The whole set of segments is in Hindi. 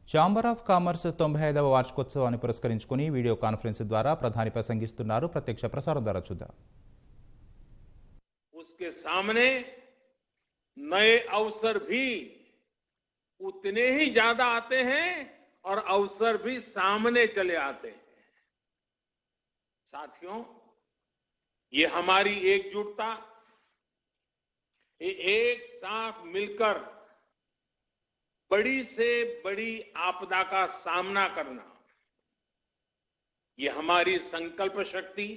ఛాంబర్ ఆఫ్ కామర్స్ 95వ వార్షికోత్సవాన్ని పురస్కరించుకుని వీడియో కాన్ఫరెన్స్ ద్వారా ప్రధాని ప్రసంగిస్తున్నారు. ప్రత్యక్ష ప్రసారం ద్వారా చూద్దాం. उसके सामने नए अवसर भी उतने ही ज्यादा आते हैं और अवसर भी सामने चले आते हैं. साथियों, ये हमारी एकजुटता, ये एक साथ मिलकर बड़ी से बड़ी आपदा का सामना करना, ये हमारी संकल्प शक्ति,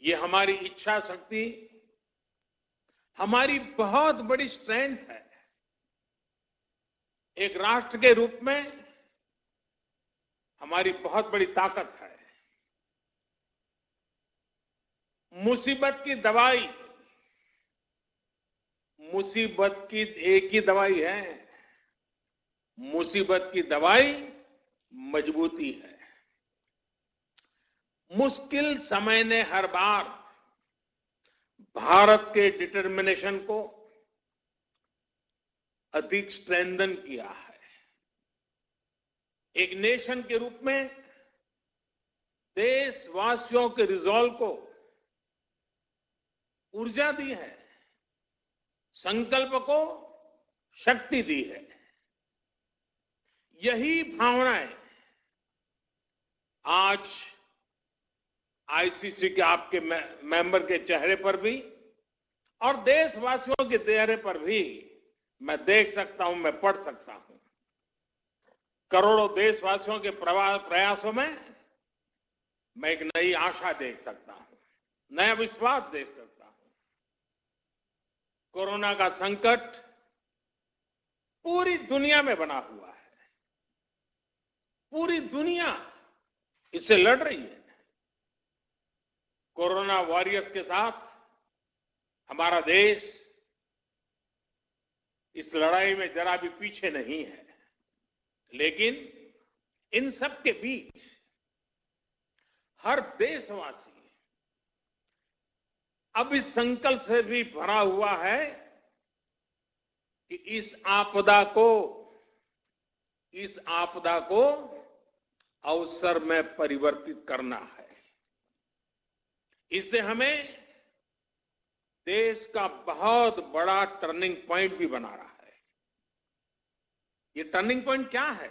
ये हमारी इच्छा शक्ति, हमारी बहुत बड़ी स्ट्रेंथ है. एक राष्ट्र के रूप में हमारी बहुत बड़ी ताकत है. मुसीबत की दवाई, मुसीबत की एक ही दवाई है, मुसीबत की दवाई मजबूती है. मुश्किल समय ने हर बार भारत के डिटर्मिनेशन को अधिक स्ट्रेंथन किया है. एक नेशन के रूप में देशवासियों के रिजॉल्व को ऊर्जा दी है, संकल्प को शक्ति दी है. यही भावनाएं आज आईसीसी के आपके मेंबर के चेहरे पर भी और देशवासियों के चेहरे पर भी मैं देख सकता हूं, मैं पढ़ सकता हूं. करोड़ों देशवासियों के प्रयासों में मैं एक नई आशा देख सकता हूं, नया विश्वास देख सकता हूं. कोरोना का संकट पूरी दुनिया में बना हुआ है. पूरी दुनिया इससे लड़ रही है. कोरोना वॉरियर्स के साथ हमारा देश इस लड़ाई में जरा भी पीछे नहीं है. लेकिन इन सब के बीच हर देशवासी अब इस संकल्प से भी भरा हुआ है कि इस आपदा को अवसर में परिवर्तित करना है. इससे हमें देश का बहुत बड़ा टर्निंग पॉइंट भी बना रहा है. ये टर्निंग पॉइंट क्या है?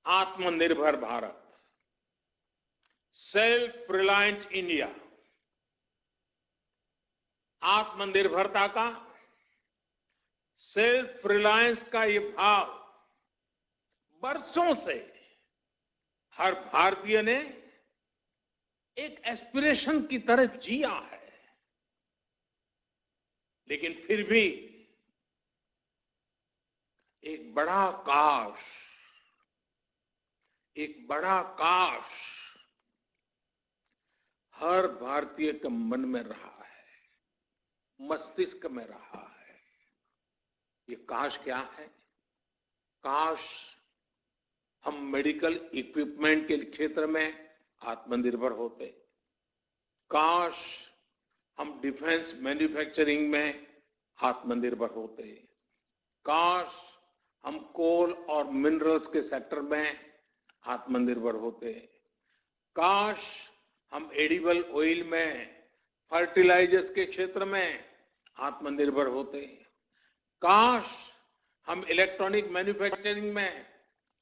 आत्मनिर्भर भारत, सेल्फ रिलायंट इंडिया. आत्मनिर्भरता का, सेल्फ रिलायंस का ये भाव बरसों से हर भारतीय ने एक एस्पिरेशन की तरह जिया है. लेकिन फिर भी एक बड़ा काश हर भारतीय के मन में रहा है, मस्तिष्क में रहा है. ये काश क्या है? काश हम मेडिकल इक्विपमेंट के क्षेत्र में आत्मनिर्भर होते. काश हम डिफेंस मैन्युफैक्चरिंग में आत्मनिर्भर होते. काश हम कोल और मिनरल्स के सेक्टर में आत्मनिर्भर होते. काश हम एडिबल ऑयल में, फर्टिलाइजर्स के क्षेत्र में आत्मनिर्भर होते. काश हम इलेक्ट्रॉनिक मैन्युफैक्चरिंग में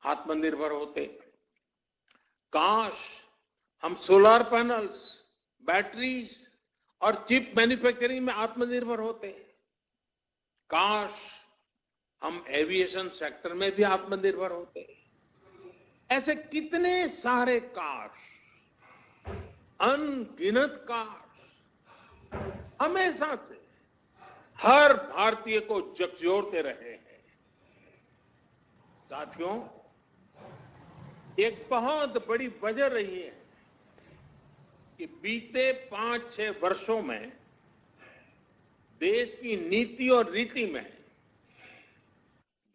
आत्मनिर्भर होते. काश हम सोलर पैनल्स, बैटरीज और चिप मैन्युफैक्चरिंग में आत्मनिर्भर होते. काश हम एविएशन सेक्टर में भी आत्मनिर्भर होते. ऐसे कितने सारे काश, अनगिनत काश हमेशा से हर भारतीय को झकझोरते रहे हैं. साथियों, एक बहुत बड़ी वजह रही है कि बीते 5-6 वर्षों में देश की नीति और रीति में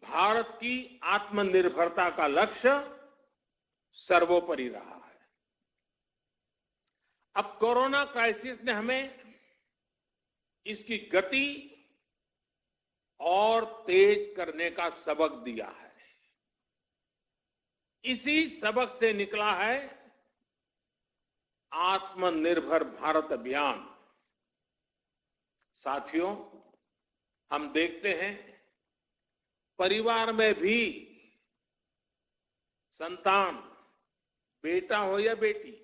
भारत की आत्मनिर्भरता का लक्ष्य सर्वोपरि रहा है. अब कोरोना क्राइसिस ने हमें इसकी गति और तेज करने का सबक दिया है। इसी सबक से निकला है आत्मनिर्भर भारत अभियान। साथियों, हम देखते हैं परिवार में भी संतान, बेटा हो या बेटी,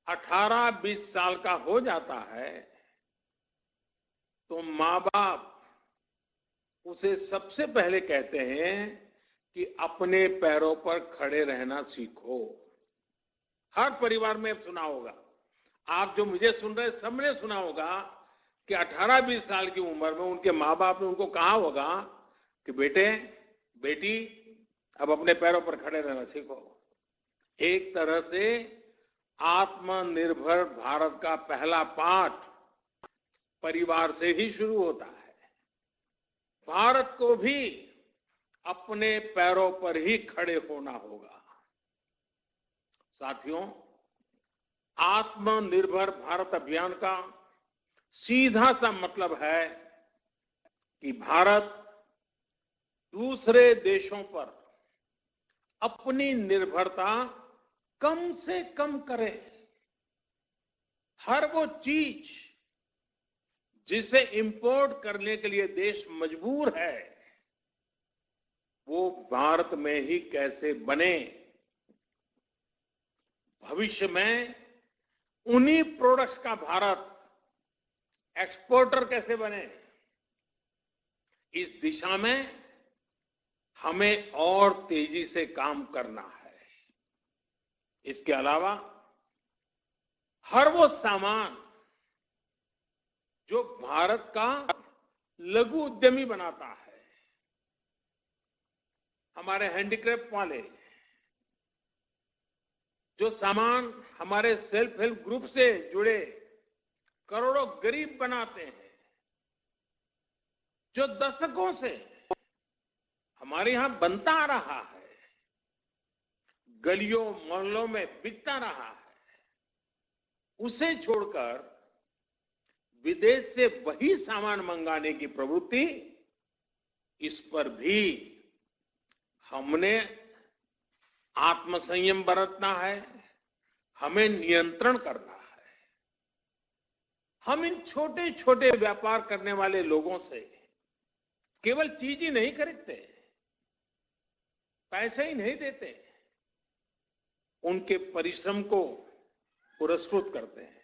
18-20 साल का हो जाता है तो मां बाप उसे सबसे पहले कहते हैं कि अपने पैरों पर खड़े रहना सीखो। हर परिवार में सुना होगा, आप जो मुझे सुन रहे हैं सबने सुना होगा कि 18-20 साल की उम्र में उनके मां बाप ने उनको कहा होगा कि बेटे बेटी अब अपने पैरों पर खड़े रहना सीखो। एक तरह से आत्मनिर्भर भारत का पहला पाठ परिवार से ही शुरू होता है। भारत को भी अपने पैरों पर ही खड़े होना होगा। साथियों, आत्मनिर्भर भारत अभियान का सीधा सा मतलब है कि भारत दूसरे देशों पर अपनी निर्भरता कम से कम करे। हर वो चीज जिसे इंपोर्ट करने के लिए देश मजबूर है, वो भारत में ही कैसे बने। भविष्य में उन्हीं प्रोडक्ट्स का भारत एक्सपोर्टर कैसे बने, इस दिशा में हमें और तेजी से काम करना है। इसके अलावा हर वो सामान जो भारत का लघु उद्यमी बनाता है, हमारे हैंडीक्राफ्ट वाले जो सामान हमारे सेल्फ हेल्प ग्रुप से जुड़े करोड़ों गरीब बनाते हैं, जो दशकों से हमारे यहां बनता आ रहा है, गलियों मोहल्लों में बिकता रहा है, उसे छोड़कर विदेश से वही सामान मंगाने की प्रवृत्ति, इस पर भी हमने आत्मसंयम बरतना है, हमें नियंत्रण करना है। हम इन छोटे छोटे व्यापार करने वाले लोगों से केवल चीज ही नहीं खरीदते, पैसे ही नहीं देते, उनके परिश्रम को पुरस्कृत करते हैं,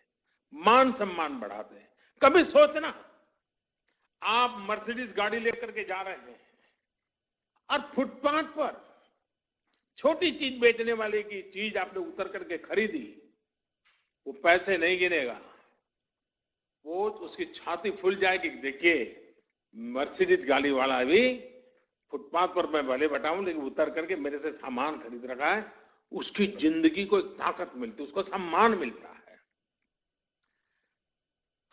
मान सम्मान बढ़ाते हैं। कभी सोचना, आप मर्सिडीज गाड़ी लेकर के जा रहे हैं और फुटपाथ पर छोटी चीज बेचने वाले की चीज आपने उतर करके खरीदी, वो पैसे नहीं गिनेगा, वो उसकी छाती फूल जाएगी। देखिए, मर्सिडीज गाड़ी वाला भी फुटपाथ पर मैं भले बैठाऊं लेकिन उतर करके मेरे से सामान खरीद रखा है, उसकी जिंदगी को एक ताकत मिलती है, उसको सम्मान मिलता है।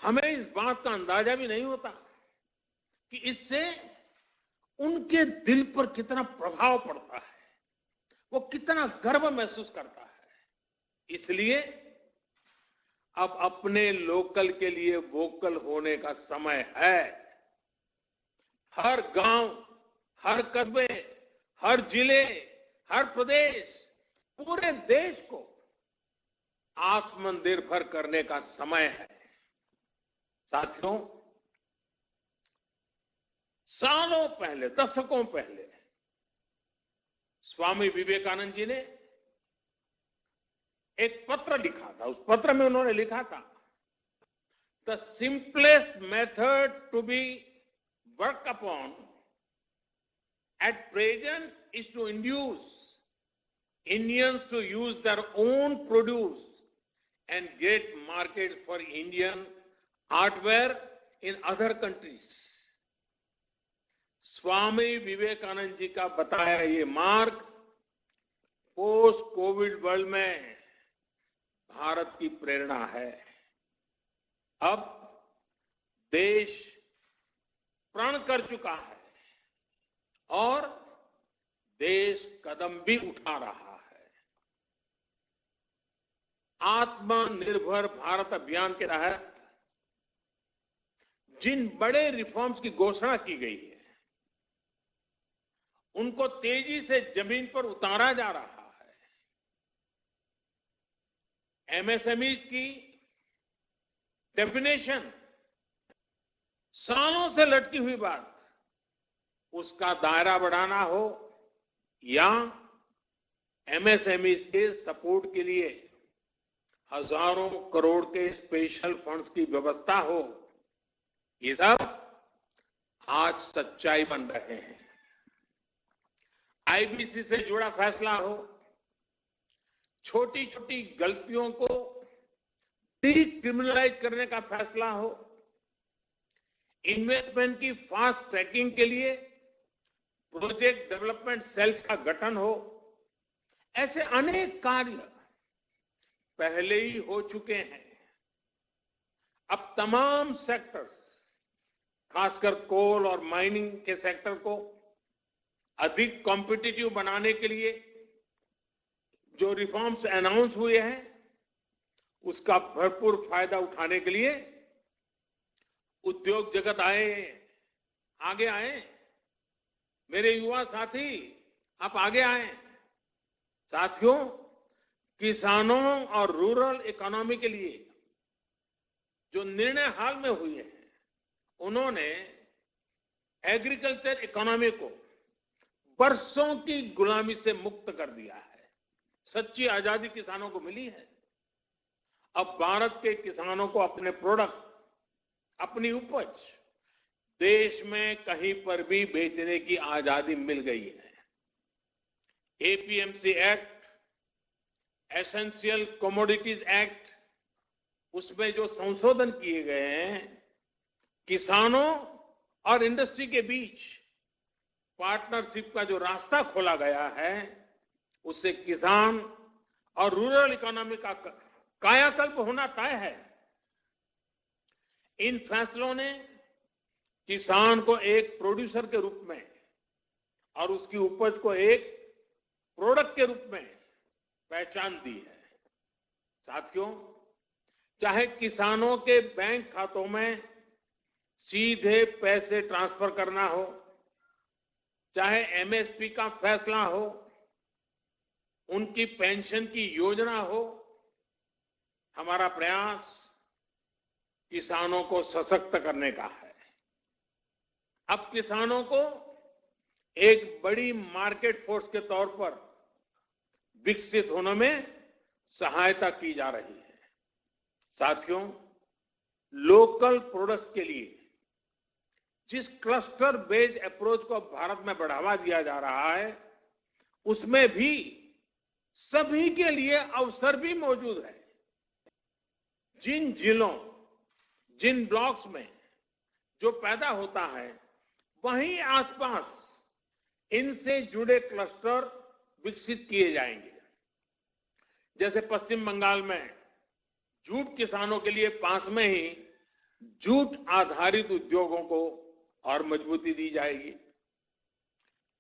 हमें इस बात का अंदाजा भी नहीं होता कि इससे उनके दिल पर कितना प्रभाव पड़ता है, वो कितना गर्व महसूस करता है। इसलिए अब अपने लोकल के लिए वोकल होने का समय है। हर गांव, हर कस्बे, हर जिले, हर प्रदेश, पूरे देश को आत्मनिर्भर करने का समय है। साथियों, सालों पहले, दशकों पहले स्वामी विवेकानंद जी ने एक पत्र लिखा था। उस पत्र में उन्होंने लिखा था, the simplest method to be work upon at present is to induce Indians to use their own produce and get markets for Indian artware in other countries. Swami Vivekananda ji का बताया ये मार्ग पोस्ट कोविड वर्ल्ड में भारत की प्रेरणा है। अब देश प्रण कर चुका है और देश कदम भी उठा रहा है। आत्मनिर्भर भारत अभियान के तहत जिन बड़े रिफॉर्म्स की घोषणा की गई है उनको तेजी से जमीन पर उतारा जा रहा है। एमएसएमईज की डेफिनेशन सालों से लटकी हुई बात, उसका दायरा बढ़ाना हो या एमएसएमईज के सपोर्ट के लिए हजारों करोड़ के स्पेशल फंड्स की व्यवस्था हो, ये सब आज सच्चाई बन रहे हैं। आईबीसी से जुड़ा फैसला हो, छोटी छोटी गलतियों को डीक्रिमिनलाइज करने का फैसला हो, इन्वेस्टमेंट की फास्ट ट्रैकिंग के लिए प्रोजेक्ट डेवलपमेंट सेल्स का गठन हो, ऐसे अनेक कार्य पहले ही हो चुके हैं। अब तमाम सेक्टर्स, खासकर कोल और माइनिंग के सेक्टर को अधिक कॉम्पिटिटिव बनाने के लिए जो रिफॉर्म्स अनाउंस हुए हैं उसका भरपूर फायदा उठाने के लिए उद्योग जगत आगे आए। मेरे युवा साथी, आप आगे आए। साथियों, किसानों और रूरल इकोनॉमी के लिए जो निर्णय हाल में हुए हैं, उन्होंने एग्रीकल्चर इकोनॉमी को बरसों की गुलामी से मुक्त कर दिया है। सच्ची आजादी किसानों को मिली है। अब भारत के किसानों को अपने प्रोडक्ट, अपनी उपज देश में कहीं पर भी बेचने की आजादी मिल गई है। APMC act, essential commodities act, उसमें जो संशोधन किए गए हैं, किसानों और इंडस्ट्री के बीच पार्टनरशिप का जो रास्ता खोला गया है, उससे किसान और रूरल इकोनॉमी का कायाकल्प होना तय है। इन फैसलों ने किसान को एक प्रोड्यूसर के रूप में और उसकी उपज को एक प्रोडक्ट के रूप में पहचान दी है। साथियों, चाहे किसानों के बैंक खातों में सीधे पैसे ट्रांसफर करना हो, चाहे एमएसपी का फैसला हो, उनकी पेंशन की योजना हो, हमारा प्रयास किसानों को सशक्त करने का है। अब किसानों को एक बड़ी मार्केट फोर्स के तौर पर विकसित होने में सहायता की जा रही है। साथियों, लोकल प्रोडक्ट्स के लिए जिस क्लस्टर बेस्ड अप्रोच को भारत में बढ़ावा दिया जा रहा है, उसमें भी सभी के लिए अवसर भी मौजूद है। जिन जिलों, जिन ब्लॉक्स में जो पैदा होता है, वहीं आसपास इनसे जुड़े क्लस्टर विकसित किए जाएंगे। जैसे पश्चिम बंगाल में जूट किसानों के लिए पास में ही जूट आधारित उद्योगों को और मजबूती दी जाएगी।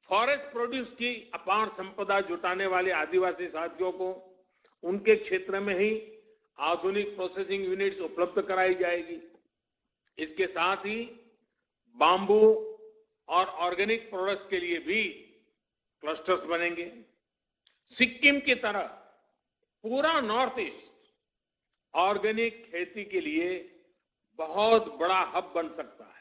फॉरेस्ट प्रोड्यूस की अपार संपदा जुटाने वाले आदिवासी साथियों को उनके क्षेत्र में ही आधुनिक प्रोसेसिंग यूनिट्स उपलब्ध कराई जाएगी। इसके साथ ही बांबू और ऑर्गेनिक प्रोडक्ट्स के लिए भी क्लस्टर्स बनेंगे। सिक्किम की तरह पूरा नॉर्थ ईस्ट ऑर्गेनिक खेती के लिए बहुत बड़ा हब बन सकता है।